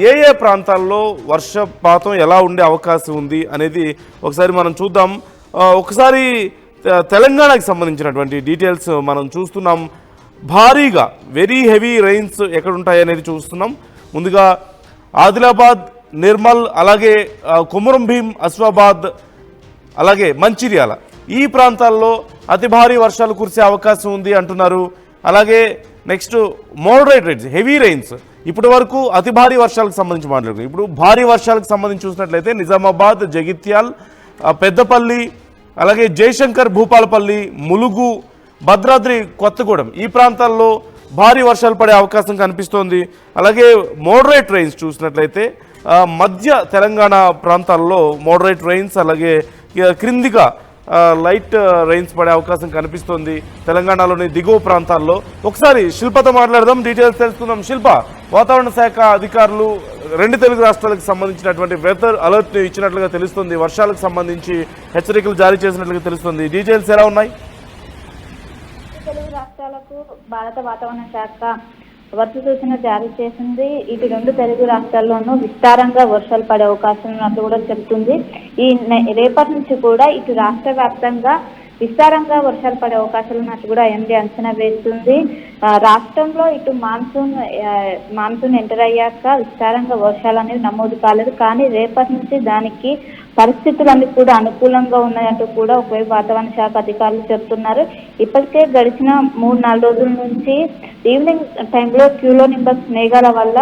ఏ ప్రాంతాల్లో వర్షపాతం ఎలా ఉండే అవకాశం ఉంది అనేది ఒకసారి మనం చూద్దాం. ఒకసారి తెలంగాణకి సంబంధించినటువంటి డీటెయిల్స్ మనం చూస్తున్నాం. భారీగా వెరీ హెవీ రెయిన్స్ ఎక్కడ ఉంటాయి అనేది చూస్తున్నాం. ముందుగా ఆదిలాబాద్, నిర్మల్, అలాగే కొమురం భీం, ఆసిఫాబాద్, అలాగే మంచిర్యాల ఈ ప్రాంతాల్లో అతి భారీ వర్షాలు కురిసే అవకాశం ఉంది అంటున్నారు. అలాగే next moderate rains, heavy rains. ఇప్పటి వరకు అతి భారీ వర్షాలకు సంబంధించి మాట్లాడుకున్నాం. ఇప్పుడు భారీ వర్షాలకు సంబంధించి చూసినట్లయితే నిజామాబాద్, జగిత్యాల్, పెద్దపల్లి, అలాగే జయశంకర్, భూపాలపల్లి, ములుగు, భద్రాద్రి కొత్తగూడెం ఈ ప్రాంతాల్లో భారీ వర్షాలు పడే అవకాశం కనిపిస్తోంది. అలాగే మోడరేట్ రెయిన్స్ చూసినట్లయితే మధ్య తెలంగాణ ప్రాంతాల్లో మోడరేట్ రెయిన్స్, అలాగే క్రిందిగా లైట్ రెయిన్స్ పడే అవకాశం కనిపిస్తోంది తెలంగాణలోని దిగువ ప్రాంతాల్లో. ఒకసారి శిల్పతో మాట్లాడదాం, డీటెయిల్స్ తెలుసుకుందాం. శిల్ప, వాతావరణ శాఖ అధికారులు రెండు తెలుగు రాష్ట్రాలకు సంబంధించినటువంటి వెదర్ అలర్ట్ ఇచ్చినట్లుగా తెలుస్తుంది. వర్షాలకు సంబంధించి హెచ్చరికలు జారీ చేసినట్లుగా తెలుస్తుంది. డీటెయిల్స్ ఎలా ఉన్నాయి? తెలుగు రాష్ట్రాలకు భారత వాతావరణ శాఖ వర్ష సూచన జారీ చేసింది. ఇటు రెండు తెలుగు రాష్ట్రాల్లోనూ విస్తారంగా వర్షాలు పడే అవకాశం ఉన్నట్లు కూడా చెబుతుంది. రేపటి నుంచి కూడా ఇటు రాష్ట్ర వ్యాప్తంగా విస్తారంగా వర్షాలు పడే అవకాశాలు ఉన్నట్టు కూడా ఎండీ అంచనా వేస్తుంది. రాష్ట్రంలో ఇటు మాన్సూన్ ఎంటర్ అయ్యాక విస్తారంగా వర్షాలు అనేవి నమోదు కాలేదు. కానీ రేపటి నుంచి దానికి పరిస్థితులన్నీ కూడా అనుకూలంగా ఉన్నాయంటూ కూడా ఒకవైపు వాతావరణ శాఖ అధికారులు చెప్తున్నారు. ఇప్పటికే గడిచిన 3-4 రోజుల నుంచి ఈవినింగ్ టైంలో క్యూలో నింబస్ మేఘాల వల్ల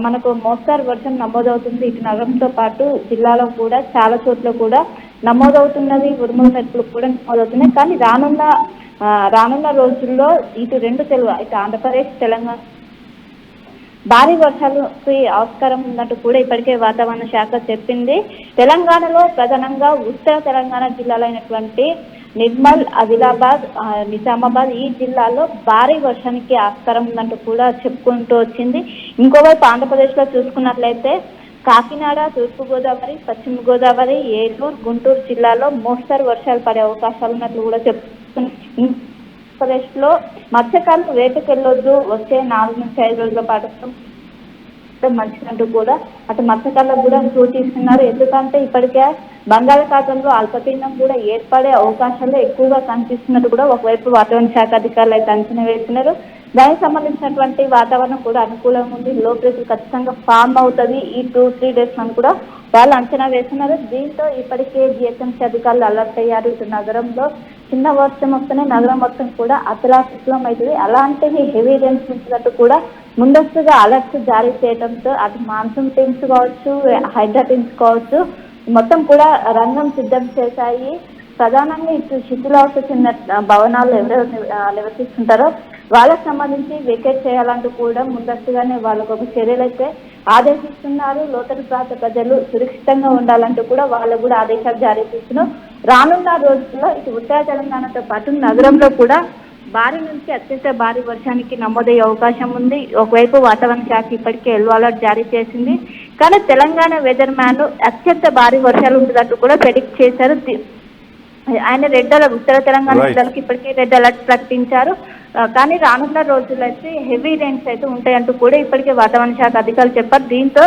మనకు మోస్తారు వర్షం నమోదవుతుంది. ఇటు నగరంతో పాటు జిల్లాలో కూడా చాలా చోట్ల కూడా నమోదవుతున్నది. ఉరుముల మెరుపులు కూడా నమోదవుతున్నాయి. కానీ రానున్న రోజుల్లో ఇటు రెండు ఇటు ఆంధ్రప్రదేశ్, తెలంగాణ భారీ వర్షాలకి ఆస్కారం ఉన్నట్టు కూడా ఇప్పటికే వాతావరణ శాఖ చెప్పింది. తెలంగాణలో ప్రధానంగా ఉత్తర తెలంగాణ జిల్లాలైనటువంటి నిర్మల్, ఆదిలాబాద్, నిజామాబాద్ ఈ జిల్లాలో భారీ వర్షానికి ఆస్కారం ఉందంటూ కూడా చెప్పుకుంటూ వచ్చింది. ఇంకోవైపు ఆంధ్రప్రదేశ్లో చూసుకున్నట్లయితే కాకినాడ, తూర్పుగోదావరి, పశ్చిమ గోదావరి, ఏలూరు, గుంటూరు జిల్లాలో మోస్తరు వర్షాలు పడే అవకాశాలు ఉన్నట్లు కూడా చెప్తుంది. ఆంధ్రప్రదేశ్లో మత్స్యకారులు వేటకు వెళ్ళొద్దు, వచ్చే 4 నుంచి 5 రోజుల పాటు మంచిదంటూ కూడా అటు మత్స్యకారులకు కూడా సూచిస్తున్నారు. ఎందుకంటే ఇప్పటికే బంగాళాఖాతంలో అల్పపీడనం కూడా ఏర్పడే అవకాశాలు ఎక్కువగా కనిపిస్తున్నట్టు కూడా ఒకవైపు వాతావరణ శాఖ అధికారులు అయితే అంచనా వేస్తున్నారు. దానికి సంబంధించినటువంటి వాతావరణం కూడా అనుకూలంగా ఉంది. లో ప్రెషర్ ఖచ్చితంగా ఫామ్ అవుతుంది ఈ 2-3 డేస్ అని కూడా వాళ్ళు అంచనా వేస్తున్నారు. దీంతో ఇప్పటికే జిహెచ్ఎంసీ అధికారులు అలర్ట్ అయ్యారు. ఇటు నగరంలో చిన్న వర్షం వస్తేనే నగరం మొత్తం కూడా అతలాకుతలం అవుతుంది. అలాంటివి హెవీ రెయిన్స్ ఉంచినట్టు కూడా ముందస్తుగా అలర్ట్స్ జారీ చేయడంతో అటు మాన్సూన్ టీమ్స్ కావచ్చు, హైడ్రా టీమ్స్ కావచ్చు మొత్తం కూడా రంగం సిద్ధం చేశాయి. ప్రధానంగా ఇటు శిథిలావస్థ చెందిన భవనాలు ఎవరెవరు నివసిస్తుంటారో వాళ్ళకు సంబంధించి వెకేట్ చేయాలంటూ కూడా ముందస్తుగానే వాళ్ళకు ఒక చర్యలు అయితే ఆదేశిస్తున్నారు. లోతట్టు ప్రాంత ప్రజలు సురక్షితంగా ఉండాలంటూ కూడా వాళ్ళకు కూడా ఆదేశాలు జారీ చేస్తున్నారు. రానున్న రోజుల్లో ఇటు ఉత్తర తెలంగాణతో పాటు నగరంలో కూడా భారీ నుంచి అత్యంత భారీ వర్షానికి నమోదయ్యే అవకాశం ఉంది. ఒకవైపు వాతావరణ శాఖ ఇప్పటికే ఎల్లో అలర్ట్ జారీ చేసింది. కానీ తెలంగాణ వెదర్ మ్యాన్ అత్యంత భారీ వర్షాలు ఉంటుందంటూ కూడా ప్రెడిక్ట్ చేశారు. ఆయన రెడ్ అలర్ట్ ఉత్తర తెలంగాణ జిల్లాలకు ఇప్పటికే రెడ్ అలర్ట్ ప్రకటించారు. కానీ రానున్న రోజులైతే హెవీ రెయిన్స్ అయితే ఉంటాయంటూ కూడా ఇప్పటికే వాతావరణ శాఖ అధికారులు చెప్పారు. దీంతో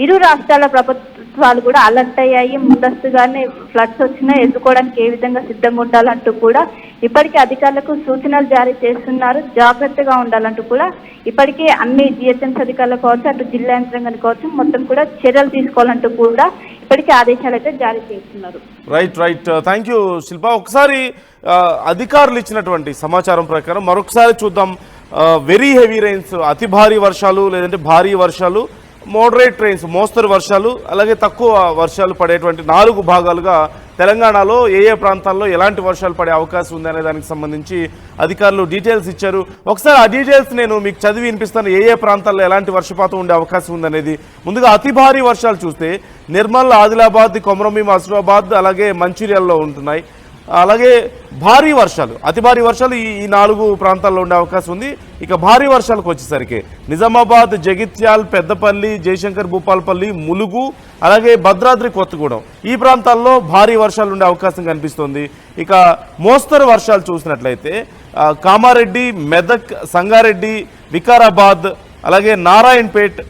ఇరు రాష్ట్రాల ప్రభుత్వాలు కూడా అలర్ట్ అయ్యాయి. ముందస్తుగానే ఫ్లడ్స్ వచ్చినా ఎదుర్కోవడానికి ఏ విధంగా సిద్ధంగా ఉండాలంటూ కూడా ఇప్పటికే అధికారులకు సూచనలు జారీ చేస్తున్నారు. జాగ్రత్తగా ఉండాలంటూ కూడా ఇప్పటికే అన్ని జిహెచ్ఎంసీ అధికారులు కావచ్చు, అటు జిల్లా యంత్రాంగాన్ని కావచ్చు మొత్తం కూడా చర్యలు తీసుకోవాలంటూ కూడా ఇప్పటికే ఆదేశాలు అయితే జారీ చేస్తున్నారు. రైట్ థ్యాంక్ యూ శిల్ప. ఒకసారి అధికారులు ఇచ్చినటువంటి సమాచారం ప్రకారం మరొకసారి చూద్దాం. వెరీ హెవీ రెయిన్స్, అతి భారీ వర్షాలు, లేదంటే భారీ వర్షాలు, మోడరేట్ రెయిన్స్, మోస్తరు వర్షాలు, అలాగే తక్కువ వర్షాలు పడేటువంటి 4 భాగాలుగా తెలంగాణలో ఏ ప్రాంతాల్లో ఎలాంటి వర్షాలు పడే అవకాశం ఉంది అనే దానికి సంబంధించి అధికారులు డీటెయిల్స్ ఇచ్చారు. ఒకసారి ఆ డీటెయిల్స్ నేను మీకు చదివి వినిపిస్తాను. ఏ ప్రాంతాల్లో ఎలాంటి వర్షపాతం ఉండే అవకాశం ఉందనేది. ముందుగా అతి భారీ వర్షాలు చూస్తే నిర్మల్, ఆదిలాబాద్, కొమురం భీం, ఆసిఫాబాద్, అలాగే మంచిర్యాలలో ఉంటున్నాయి. అలాగే భారీ వర్షాలు, అతి భారీ వర్షాలు ఈ 4 ప్రాంతాల్లో ఉండే అవకాశం ఉంది. ఇక భారీ వర్షాలకు వచ్చేసరికి నిజామాబాద్, జగిత్యాల్, పెద్దపల్లి, జయశంకర్, భూపాలపల్లి, ములుగు, అలాగే భద్రాద్రి కొత్తగూడెం ఈ ప్రాంతాల్లో భారీ వర్షాలు ఉండే అవకాశం కనిపిస్తుంది. ఇక మోస్తరు వర్షాలు చూసినట్లయితే కామారెడ్డి, మెదక్, సంగారెడ్డి, వికారాబాద్, అలాగే నారాయణపేట్,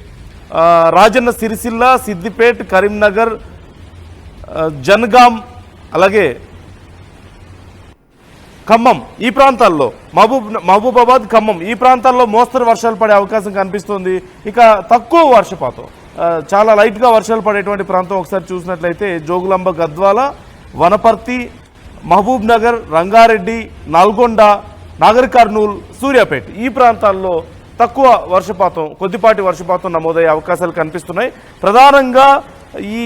రాజన్న సిరిసిల్ల, సిద్దిపేట్, కరీంనగర్, జనగాం, అలాగే ఖమ్మం ఈ ప్రాంతాల్లో, మహబూబాబాద్, ఖమ్మం ఈ ప్రాంతాల్లో మోస్తరు వర్షాలు పడే అవకాశం కనిపిస్తుంది. ఇక తక్కువ వర్షపాతం, చాలా లైట్గా వర్షాలు పడేటువంటి ప్రాంతం ఒకసారి చూసినట్లయితే జోగులాంబ, గద్వాల, వనపర్తి, మహబూబ్ నగర్, రంగారెడ్డి, నల్గొండ, నాగర్ కర్నూల్, సూర్యాపేట్ ఈ ప్రాంతాల్లో తక్కువ వర్షపాతం, కొద్దిపాటి వర్షపాతం నమోదయ్యే అవకాశాలు కనిపిస్తున్నాయి. ప్రధానంగా ఈ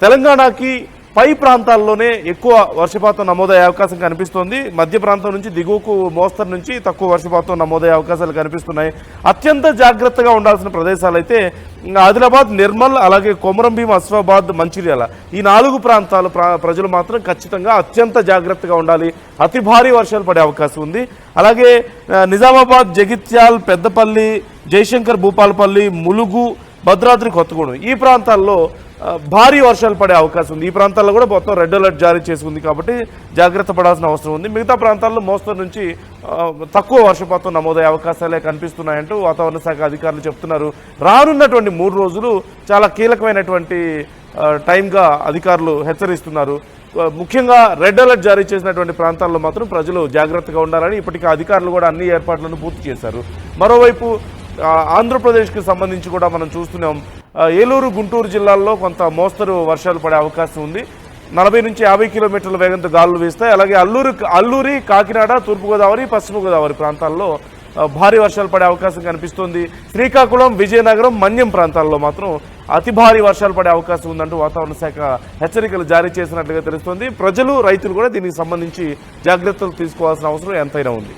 తెలంగాణకి పై ప్రాంతాల్లోనే ఎక్కువ వర్షపాతం నమోదయ్యే అవకాశం కనిపిస్తోంది. మధ్య ప్రాంతం నుంచి దిగువకు మోస్తరు నుంచి తక్కువ వర్షపాతం నమోదయ్యే అవకాశాలు కనిపిస్తున్నాయి. అత్యంత జాగ్రత్తగా ఉండాల్సిన ప్రదేశాలు అయితే ఆదిలాబాద్, నిర్మల్, అలాగే కొమరంభీం, అస్ఫాబాద్, మంచిర్యాల ఈ 4 ప్రాంతాలు ప్రజలు మాత్రం ఖచ్చితంగా అత్యంత జాగ్రత్తగా ఉండాలి. అతి భారీ వర్షాలు పడే అవకాశం ఉంది. అలాగే నిజామాబాద్, జగిత్యాల్, పెద్దపల్లి, జయశంకర్, భూపాలపల్లి, ములుగు, భద్రాద్రి కొత్తగూడెం ఈ ప్రాంతాల్లో భారీ వర్షాలు పడే అవకాశం ఉంది. ఈ ప్రాంతాల్లో కూడా మొత్తం రెడ్ అలర్ట్ జారీ చేసుకుంది కాబట్టి జాగ్రత్త పడాల్సిన అవసరం ఉంది. మిగతా ప్రాంతాల్లో మోస్తరు నుంచి తక్కువ వర్షపాతం నమోదయ్యే అవకాశాలే కనిపిస్తున్నాయంటూ వాతావరణ శాఖ అధికారులు చెప్తున్నారు. రానున్నటువంటి 3 రోజులు చాలా కీలకమైనటువంటి టైంగా అధికారులు హెచ్చరిస్తున్నారు. ముఖ్యంగా రెడ్ అలర్ట్ జారీ చేసినటువంటి ప్రాంతాల్లో మాత్రం ప్రజలు జాగ్రత్తగా ఉండాలని ఇప్పటికే అధికారులు కూడా అన్ని ఏర్పాట్లను పూర్తి చేశారు. మరోవైపు ఆంధ్రప్రదేశ్కి సంబంధించి కూడా మనం చూస్తున్నాం. ఏలూరు, గుంటూరు జిల్లాల్లో కొంత మోస్తరు వర్షాలు పడే అవకాశం ఉంది. 40 నుంచి 50 కిలోమీటర్ల వేగంతో గాలులు వీస్తాయి. అలాగే అల్లూరి, కాకినాడ, తూర్పుగోదావరి, పశ్చిమ గోదావరి ప్రాంతాల్లో భారీ వర్షాలు పడే అవకాశం కనిపిస్తోంది. శ్రీకాకుళం, విజయనగరం, మన్యం ప్రాంతాల్లో మాత్రం అతి భారీ వర్షాలు పడే అవకాశం ఉందంటూ వాతావరణ శాఖ హెచ్చరికలు జారీ చేసినట్లుగా తెలుస్తోంది. ప్రజలు, రైతులు కూడా దీనికి సంబంధించి జాగ్రత్తలు తీసుకోవాల్సిన అవసరం ఎంతైనా ఉంది.